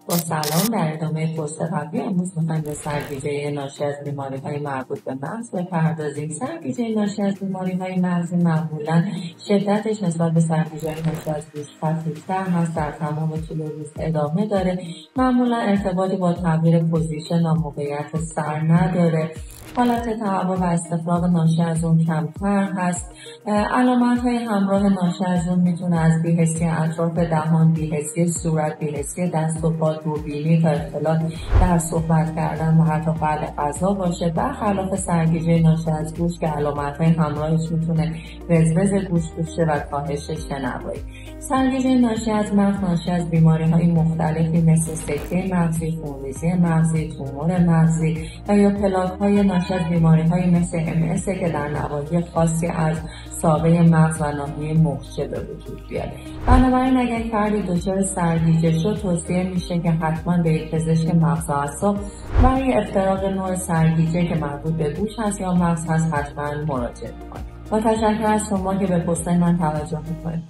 با سلام. در ادامه پست قبلی امروز میخوایم به سرگیجه ناشی از بیماری‌های مربوط به مغز بپردازیم. سرگیجه ناشی از بیماری‌های مغزی معمولاً شدتش نسبت به سرگیجه‌های ناشی از گوشت خفیف‌تر هست، در تمام طول روز ادامه داره، معمولاً ارتباطی با تغییر پوزیشن یا موقعیت سر نداره، حالت تهوع و استفراغ ناشی از اون کمتر هست. علامت‌های همراه ناشی از اون میتونه از بی‌حسی اطراف دهان، بی‌حسی صورت، بی‌حسی دست و پا، دوربینی تا اختلال در صحبت کردن و حتی بلع غذا باشه. برخلاف سرگیجه ناشی از گوش که علامت‌های همراهش میتونه وزوز گوش باشه و کاهش شنوایی. سرگیجه ناشی از مغز ناشی از بیماری‌های مختلفی مثل سکته مغزی، خونریزی مغزی، تومور مغزی و یا پلاک‌های ناشی از بیماری‌های مثل MS که در نواحی خاصی از ساقه مغز و ناحیه مخچه به وجود بیاد. بنابراین اگر فردی دچار سرگیجه شد توصیه میشه که حتما به یک پزشک مغز و اعصاب برای افتراق نوع سرگیجه که مربوط به گوش هست یا مغز هست حتما مراجعه کنید. با تشکر از شما که به پست من توجه میکنید.